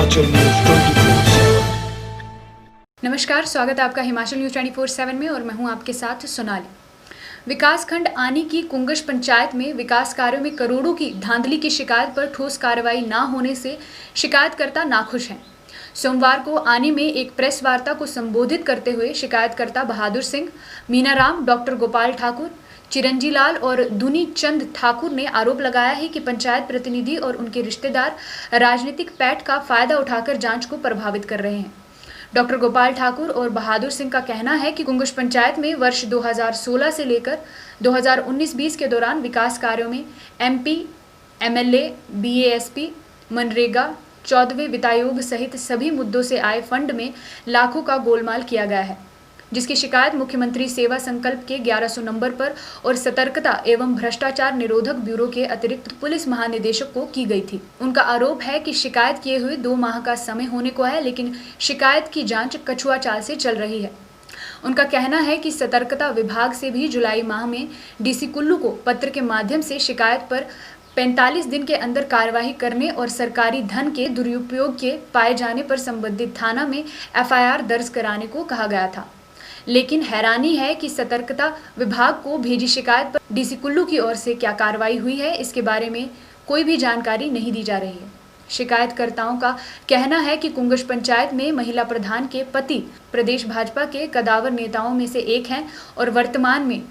Himachal news 24/7। नमस्कार, स्वागत है आपका हिमाचल न्यूज 24/7 में और मैं हूं आपके साथ सोनाली। विकासखंड आनी की कुंगश पंचायत में विकास कार्यों में करोड़ों की धांधली की शिकायत पर ठोस कार्रवाई न होने से शिकायतकर्ता नाखुश हैं। सोमवार को आनी में एक प्रेस वार्ता को संबोधित करते हुए शिकायतकर्ता बहादुर सिंह, मीनाराम, डॉक्टर गोपाल ठाकुर, चिरंजी लाल और दुनी चंद ठाकुर ने आरोप लगाया है कि पंचायत प्रतिनिधि और उनके रिश्तेदार राजनीतिक पैठ का फायदा उठाकर जांच को प्रभावित कर रहे हैं। डॉक्टर गोपाल ठाकुर और बहादुर सिंह का कहना है कि कुंगश पंचायत में वर्ष 2016 से लेकर 2019-20 के दौरान विकास कार्यों में एमपी, एमएलए, बीएएसपी, मनरेगा, 14वें वित्तायोग सहित सभी मुद्दों से आए फंड में लाखों का गोलमाल किया गया है, जिसकी शिकायत मुख्यमंत्री सेवा संकल्प के 1100 नंबर पर और सतर्कता एवं भ्रष्टाचार निरोधक ब्यूरो के अतिरिक्त पुलिस महानिदेशक को की गई थी। उनका आरोप है कि शिकायत किए हुए 2 माह का समय होने को है, लेकिन शिकायत की जांच कछुआ चाल से चल रही है। उनका कहना है कि सतर्कता विभाग से भी जुलाई माह में डीसी कुल्लू को पत्र के माध्यम से शिकायत पर 45 दिन के अंदर कार्यवाही करने और सरकारी धन के दुरुपयोग के पाए जाने पर संबंधित थाना में एफआईआर दर्ज कराने को कहा गया था। लेकिन हैरानी है कि सतर्कता विभाग को भेजी शिकायत पर डीसी कुल्लू की ओर से क्या कार्रवाई हुई है, इसके बारे में कोई भी जानकारी नहीं दी जा रही है। शिकायतकर्ताओं का कहना है कि कुंगश पंचायत में महिला प्रधान के पति प्रदेश भाजपा के कदावर नेताओं में से एक हैं और वर्तमान में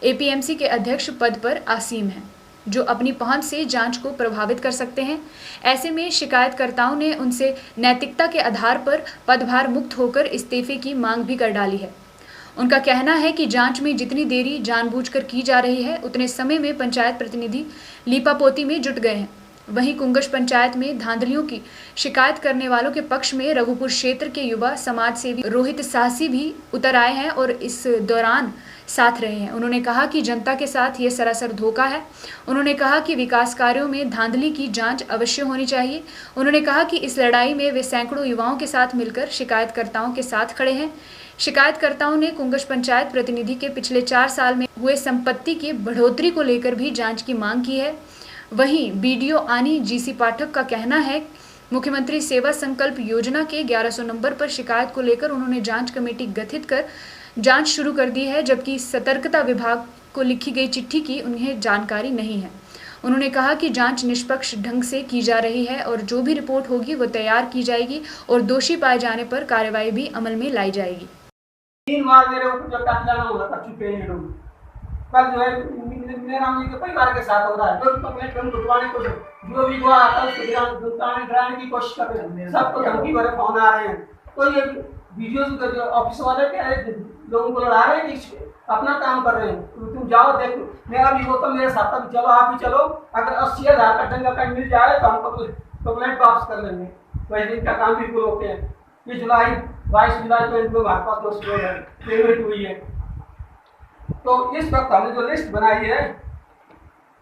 एपीएमसी के अध्यक्ष पद पर आसीम हैं, जो अपनी पहुंच से जांच को प्रभावित कर सकते हैं। ऐसे में शिकायतकर्ताओं ने उनसे नैतिकता के आधार पर पदभार मुक्त होकर इस्तीफे की मांग भी कर डाली है। उनका कहना है कि जांच में जितनी देरी जानबूझकर की जा रही है, उतने समय में पंचायत प्रतिनिधि लीपापोती में जुट गए हैं। वहीं कुंगश पंचायत में धांधलियों की शिकायत करने वालों के पक्ष में रघुपुर क्षेत्र के युवा समाज सेवी रोहित साहसी भी उतर आए हैं और इस दौरान साथ रहे हैं। उन्होंने कहा कि जनता के साथ ये सरासर धोखा है। उन्होंने कहा कि विकास कार्यों में धांधली की जांच अवश्य होनी चाहिए। उन्होंने कहा कि इस लड़ाई में वे सैकड़ों युवाओं के साथ मिलकर शिकायतकर्ताओं के साथ खड़े हैं। शिकायतकर्ताओं ने कुंगश पंचायत प्रतिनिधि के पिछले 4 साल में हुए संपत्ति की बढ़ोतरी को लेकर भी जांच की मांग की है। वहीं बीडीओ आनी जीसी पाठक का कहना है मुख्यमंत्री सेवा संकल्प योजना के 1100 नंबर पर शिकायत को लेकर उन्होंने जांच कमेटी गठित कर जांच शुरू कर दी है, जबकि सतर्कता विभाग को लिखी गई चिट्ठी की उन्हें जानकारी नहीं है। उन्होंने कहा कि जांच निष्पक्ष ढंग से की जा रही है और जो भी रिपोर्ट होगी वो तैयार की जाएगी और दोषी पाए जाने पर कार्रवाई भी अमल में लाई जाएगी। 3 बार मेरे ऊपर जो काटलाना होगा कर चुके हैं ये लोग। कल जो है मीनाराम जी के परिवार के साथ हो रहा है, जो कंप्लेंट करूँ गुटवाने को जो भी हुआ आता है उसको गिराने की कोशिश कर रहे हैं। सबको धमकी भरे फोन आ रहे हैं। तो ये वीडियो जो ऑफिस वाले के लोगों को लड़ा रहे हैं कि अपना काम कर रहे हैं, तुम जाओ देखो। मैं अभी वो तो मेरे साथ चलो, आप भी चलो। अगर 80,000 का दंगा कहीं मिल जाए तो हम कंप्लेंट वापस कर लेंगे। वही दिन का काम बिल्कुल ओके है। ये 22 जुलाई को इन लोग हमारे पास दोस्त लोग हैं, पेमेंट हुई है। तो इस वक्त हमने जो लिस्ट बनाई है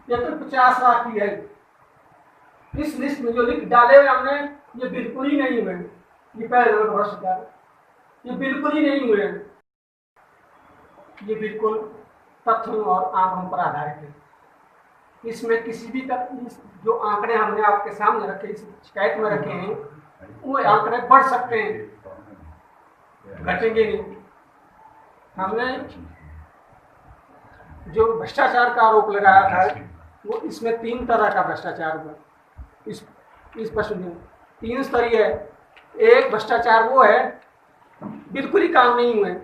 ये तो 50 लाख की है। इस लिस्ट में जो लिख डाले हुए हमने ये बिल्कुल ही नहीं हुए। ये पहले भ्रष्टाचार ये बिल्कुल ही नहीं हुए। ये बिल्कुल तथ्यों और आंकड़ों पर आधारित है। इसमें किसी भी जो आंकड़े हमने आपके सामने रखे, इस शिकायत में रखे हैं, वो आंकड़े बढ़ सकते हैं, घटेंगे नहीं। हमने जो भ्रष्टाचार का आरोप लगाया था वो इसमें 3 तरह का भ्रष्टाचार हुआ। इस प्रश्न में 3 स्तरीय है। एक भ्रष्टाचार वो है बिल्कुल ही काम नहीं हुए,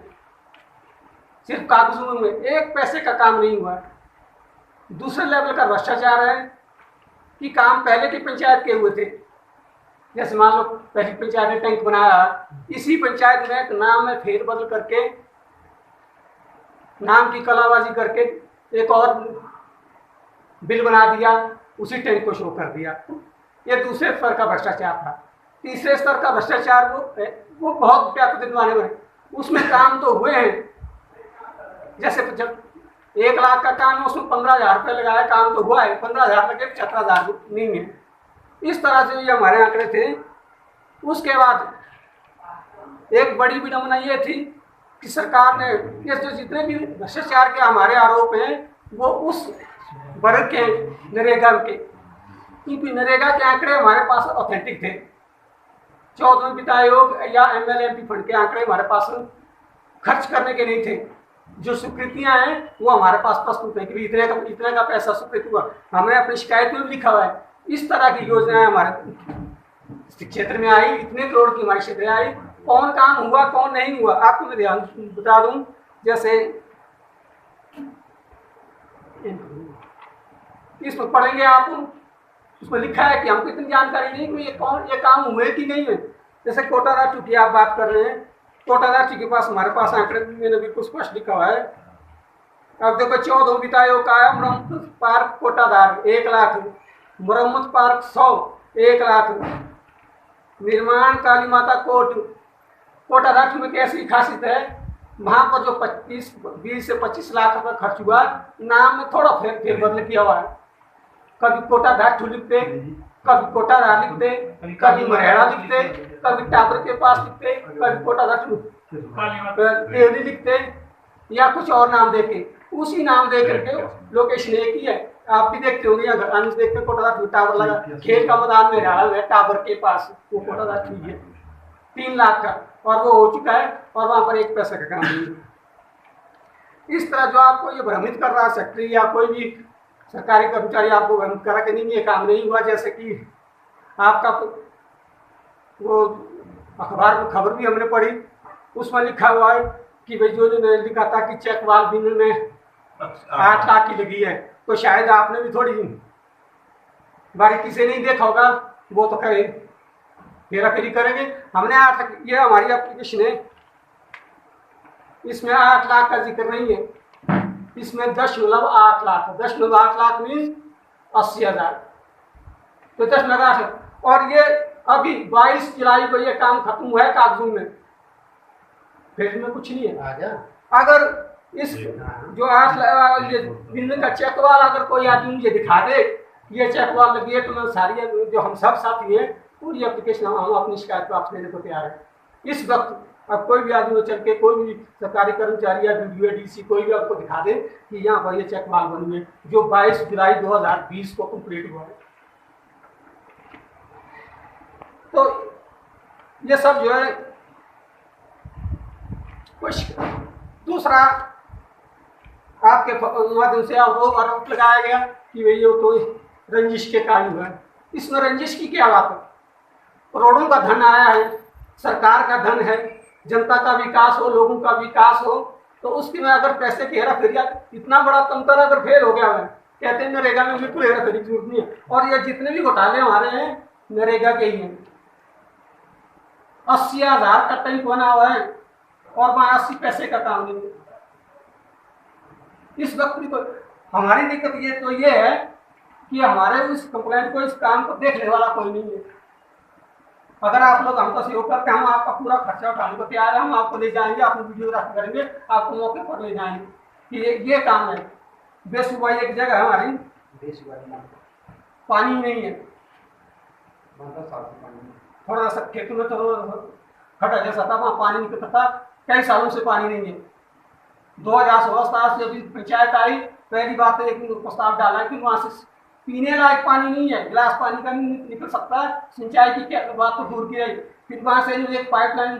सिर्फ कागजों में हुए, 1 पैसे का काम नहीं हुआ। दूसरे लेवल का भ्रष्टाचार है कि काम पहले की पंचायत के हुए थे। जैसे मान लो पहली पंचायत ने टैंक बनाया, इसी पंचायत में एक नाम में फेरबदल करके, नाम की कलाबाजी करके एक और बिल बना दिया, उसी टैंक को शो कर दिया। ये दूसरे स्तर का भ्रष्टाचार था। तीसरे स्तर का भ्रष्टाचार वो बहुत व्यापक वाले में, उसमें काम तो हुए हैं। जैसे जब 1 लाख का काम है उसमें 15,000 रुपये लगाया, काम तो हुआ है, 15,000 लगे 17,000 नहीं है। इस तरह से ये हमारे आंकड़े थे। उसके बाद एक बड़ी विडंबना ये थी कि सरकार ने ये जो जितने भी भ्रष्टाचार के हमारे आरोप हैं वो उस वर्ग के नरेगा के, क्योंकि नरेगा के आंकड़े हमारे पास ऑथेंटिक थे। 14वें वित्त आयोग या एमएल एमपी फंड के आंकड़े हमारे पास खर्च करने के नहीं थे। जो स्वीकृतियां हैं वो हमारे पास प्रस्तुत है कि इतने का पैसा स्वीकृत हुआ, हमने अपनी शिकायत में भी लिखा हुआ है। इस तरह की योजनाएं हमारे क्षेत्र में आई, इतने करोड़ की हमारे क्षेत्र में आई। कौन काम हुआ कौन नहीं हुआ आपको मैं ध्यान बता दूं। जैसे इसमें पढ़ेंगे आप, उसमें लिखा है कि हमको इतनी जानकारी नहीं कि ये काम हुए कि नहीं है। जैसे कोटा राष्ट्र की आप बात कर रहे हैं, कोटा राष्ट्र के पास हमारे पास आंकड़े मैंने बिल्कुल स्पष्ट लिखा हुआ है। अब देखो 14 वित्त आयोग का आया मरम्मत पार्क कोटाधार 1 लाख, मरम्मत पार्क 100 1 लाख, निर्माण काली माता कोट कोटाधार में कैसी खासियत है, वहां पर जो 20 से 25 लाख रुपए खर्च हुआ, नाम में थोड़ा फेरबदल किया हुआ है। कभी कोटाधार लिखते, कभी कोटाधार लिखते, कभी मरेड़ा लिखते, कभी टाबर के पास लिखते, कभी कोटाधार देवली लिखते या कुछ और नाम देके, उसी नाम दे करके लोकेशन एक ही है। आप भी देखते होंगे या घर देखते कोटाधार टावर लगा, खेल का मैदान में रहा है टावर के पास, वो कोटाधार है 3 लाख का, और वो हो चुका है और वहां पर 1 पैसे का काम नहीं। इस तरह जो आपको ये भ्रमित कर रहा है सेक्रेटरी या कोई भी सरकारी कर्मचारी आपको भ्रमित करा कि नहीं ये काम नहीं हुआ, जैसे कि आपका वो अखबार में खबर भी हमने पढ़ी, उसमें लिखा हुआ है कि भाई जो लिखा था कि चेक वाल बिल में 8 लाख की लगी है, तो शायद आपने भी थोड़ी बारीकी से नहीं देखा होगा, वो तो करे फेरा फेरी करेंगे। हमने 8 ये हमारी एप्लीकेशन है, इसमें 8 लाख का जिक्र नहीं है, इसमें 10.8 लाख, 10.8 लाख मीन 80,000, तो 10.8। और ये अभी 22 जुलाई को ये काम खत्म हुआ है कागजों में, फिर में कुछ नहीं है। अगर इस जो 8 लाख ये बिल का चेक वाला अगर कोई आदमी मुझे दिखा दे ये चेक वाल लगी है, तो मैं सारी जो हम सब साथी हैं पूरी एप्लीकेशन हम अपनी शिकायत वापस लेने को तैयार है। इस वक्त अब कोई भी आदमी चल के कोई भी सरकारी कर्मचारी या डीसी कोई भी आपको दिखा दे कि यहाँ पर ये चेक वाल बनी है जो 22 जुलाई 2020 को कंप्लीट हुआ है। तो ये सब जो है कुछ दूसरा आपके माध्यम से आरोप लगाया गया कि भाई ये तो रंजिश के कारण हुआ है। इसमें रंजिश की क्या बात है? करोड़ों का धन आया है, सरकार का धन है, जनता का विकास हो, लोगों का विकास हो, तो उसकी में अगर पैसे की हेरा फेरी, इतना बड़ा तंत्र अगर फेल हो गया है, कहते हैं नरेगा में बिल्कुल हेरा फेरी की जरूरत नहीं है। और ये जितने भी घोटाले हमारे हैं नरेगा के ही हैं। 80,000 का टैंक बना हुआ है और वहां 80 पैसे का काम नहीं है। इस वक्त भी हमारी दिक्कत ये तो ये है कि हमारे इस कंप्लेंट को, इस काम को देखने वाला कोई नहीं है। अगर आप लोग हमको सहयोग करते हैं, हम आपका पूरा खर्चा उठाने को तैयार है, हम आपको ले जाएंगे, आपको वीडियोग्राफी करेंगे, आपको मौके पर ले जाएंगे कि ये काम है। बेसुबाई एक जगह है हमारी, पानी नहीं है, थोड़ा सा खेतों में थोड़ा खड़ा जैसा था, वहाँ पानी निकलता था, कई सालों से पानी नहीं है। 2016 से अभी पंचायत आई, पहली बात है एक प्रस्ताव डाला कि वहाँ से पीने लायक पानी नहीं है, गिलास पानी का नहीं निकल सकता, सिंचाई की क्या बात तो दूर की रही। फिर वहाँ से एक पाइपलाइन,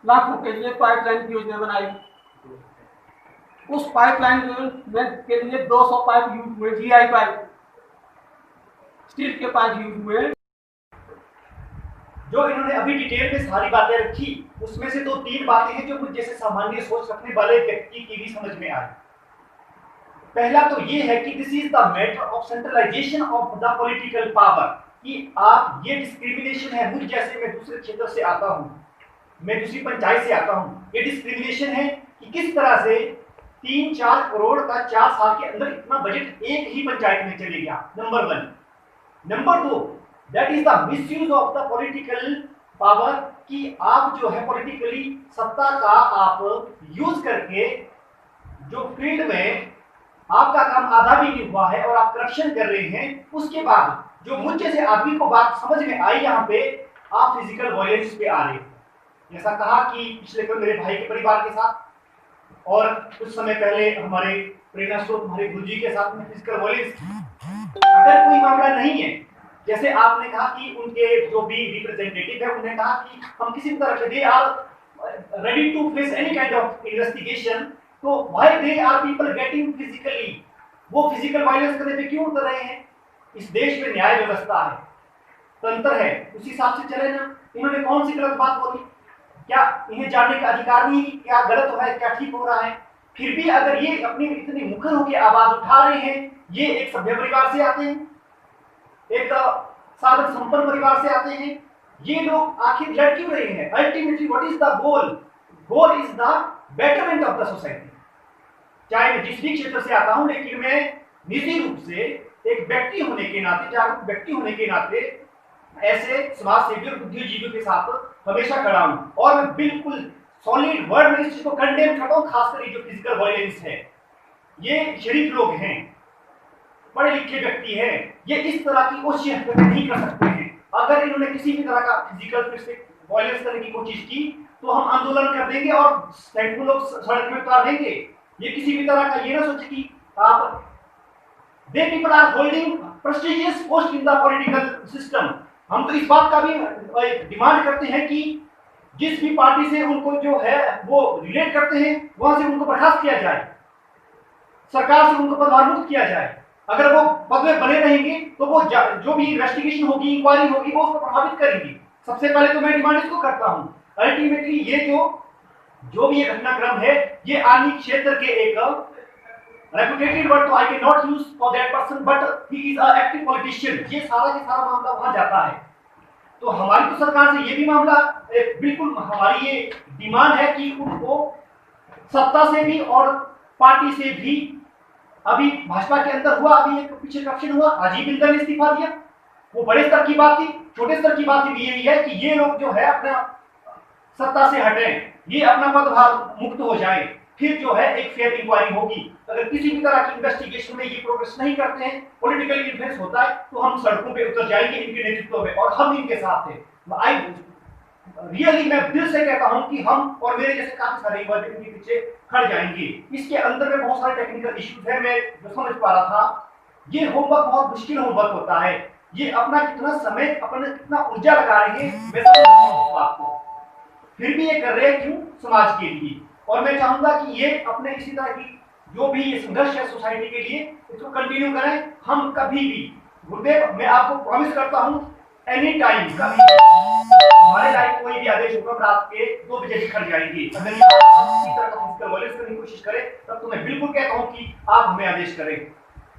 लाखों के लिए पाइपलाइन की योजना बनाई। उस पाइपलाइन के लिए 200 पाइप यूज हुए, GI पाइप, स्टील के पाइप यूज हुए। जो इन्होंने अभी डिटेल में सारी बातें रखी, उसमें से 2-3 बातें हैं जो कुछ जैसे सामान्य सोच रखने वाले व्यक्ति की भी समझ में आई। पहला तो ये है कि this is the matter of centralisation of the political power, कि आप ये डिस्क्रिमिनेशन है, मुझ जैसे मैं दूसरे क्षेत्र से आता हूं, मैं दूसरी पंचायत से आता हूं, ये डिस्क्रिमिनेशन है कि किस तरह से 3-4 करोड़ का 4 साल के अंदर इतना बजट एक ही पंचायत में चले गया, number 1। Number 2, that is the misuse of the political power, कि आप जो है पॉलिटिकली सत्ता का आप यूज करके जो फील्ड में आपका काम आधा भी नहीं हुआ है और आप करप्शन कर रहे हैं, उसके बाद जो मुझ जैसे आदमी को बात समझ में आई, यहाँ पे आप फिजिकल वायलेंस पे आ रहे हैं। जैसा कहा कि पिछले कल मेरे भाई के परिवार के साथ और कुछ समय पहले हमारे प्रेरणा स्रोत हमारे गुरुजी के साथ में फिजिकल वायलेंस, अगर कोई मामला नहीं है, जैसे आपने कहा कि उनके जो भी रिप्रेजेंटेटिव है उन्होंने कहा कि हम किसी भी तरह के they are ready to face any kind of investigation, तो why they are people getting physically, वो फिजिकल वायलेंस करने पे क्यों उतर रहे हैं? इस देश में न्याय व्यवस्था है, तंत्र है, उसी हिसाब से चले ना। इन्होंने कौन सी गलत बात बोली? क्या इन्हें जानने का अधिकार नहीं कि क्या गलत हो रहा है, क्या ठीक हो रहा है? फिर भी अगर ये अपनी इतनी मुखर होकर आवाज उठा रहे हैं, ये एक सभ्य परिवार से आते हैं, एक साधन संपन्न परिवार से आते हैं, ये लोग आखिर लड़ क्यों रहे हैं? Ultimately what is the goal? Goal is the betterment of the society. चाहे मैं जिस भी क्षेत्र से आता हूं, लेकिन मैं निजी रूप से एक व्यक्ति होने के नाते, जागरूक व्यक्ति होने के नाते ऐसे समाज सेवी और बुद्धिजीवियों के साथ हमेशा खड़ा हूं, और मैं बिल्कुल सॉलिड वर्ड में इस चीज को कंडेम करता हूं। खासकर ये जो फिजिकल वायलेंस है, ये शरीफ लोग हैं, पढ़े लिखे व्यक्ति हैं, ये इस तरह की कोशिश नहीं कर सकते हैं। अगर इन्होंने किसी भी तरह का फिजिकल वायलेंस करने की कोशिश की तो हम आंदोलन कर देंगे और सैकड़ों लोग सड़क में उतार देंगे। ये किसी भी तरह का ये ना सोचे कि आप the people are holding prestigious post in the political system. हम तो इस बात का भी डिमांड करते हैं कि जिस भी पार्टी से उनको जो है वो रिलेट करते हैं, वहां से उनको बर्खास्त किया जाए, सरकार से उनको पदभार मुक्त किया जाए। अगर वो पद में बने रहेंगे तो वो जो भी इन्वेस्टिगेशन होगी, इंक्वायरी होगी, वो उसको प्रभावित करेंगी। सबसे पहले तो मैं डिमांड इसको करता हूं। अल्टीमेटली ये जो भी ये घटनाक्रम है, ये आर्मी क्षेत्र के एक रेपुटेटेड वर्ड तो I can not use for that person, but he is a active politician. ये सारा के सारा मामला वहां जाता है। तो हमारी तो सरकार से ये भी मामला बिल्कुल हमारी ये डिमांड है कि उनको सत्ता से भी और पार्टी से भी, अभी भाजपा के अंदर हुआ, अभी एक पीछे करप्शन हुआ, राजीव बिंदल ने इस्तीफा दिया, वो बड़े स्तर की बात थी। छोटे स्तर की बात भी यही है कि ये लोग जो है अपना सत्ता से हटें, ये अपना पदभार मुक्त हो जाए, फिर जो है एक फेयर इंक्वायरी होगी। अगर किसी भी तरह की इन्वेस्टिगेशन में ये प्रोग्रेस नहीं करते हैं, पॉलिटिकल इन्फ्लुएंस होता है, तो हम सड़कों पे उतर जाएंगे इनके नेतृत्व में, और हम इनके साथ थे। रियली मैं दिल से कहता हूं कि हम और मेरे जैसे काफी सारे युवा इनके पीछे खड़ जाएंगे। इसके अंदर में बहुत सारे टेक्निकल इश्यूज है, मैं जो समझ पा रहा था। ये होमवर्क बहुत मुश्किल होमवर्क होता है। ये अपना कितना समय, अपना कितना ऊर्जा लगा रहे हैं, मैं समझ रहा हूं इस बात को, फिर भी ये कर रहे हैं क्यों? समाज के लिए। और मैं चाहूंगा कि ये अपने इसी तरह की जो भी ये संघर्ष है सोसाइटी के लिए, इसको कंटिन्यू करें। हम कभी भी, गुरुदेव मैं आपको प्रॉमिस करता हूं, एनी टाइम कभी हमारे लाइफ कोई भी आदेश होगा, रात के 2 बजे भी खड़ जाएंगे। अगर ये किसी तरह का फिजिकल वायलेंस करने की कोशिश करे, तब तो मैं बिल्कुल कहता हूं कि आप हमें आदेश करें,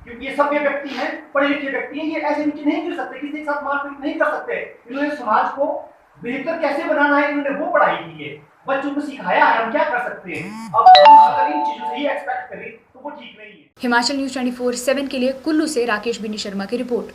क्योंकि ये सभ्य व्यक्ति हैं, पढ़े लिखे व्यक्ति हैं, ये ऐसे नीचे नहीं गिर सकते, किसी के साथ मारपीट नहीं कर सकते। इन्होंने समाज को बेहतर कैसे बनाना है, इन्होंने वो पढ़ाई की है, बच्चों को सिखाया है, हम क्या कर सकते हैं। अब हम अगर इन चीजों से ही एक्सपेक्ट करें तो वो ठीक नहीं है। हिमाचल न्यूज 24/7 के लिए कुल्लू से राकेश बिनी शर्मा की रिपोर्ट।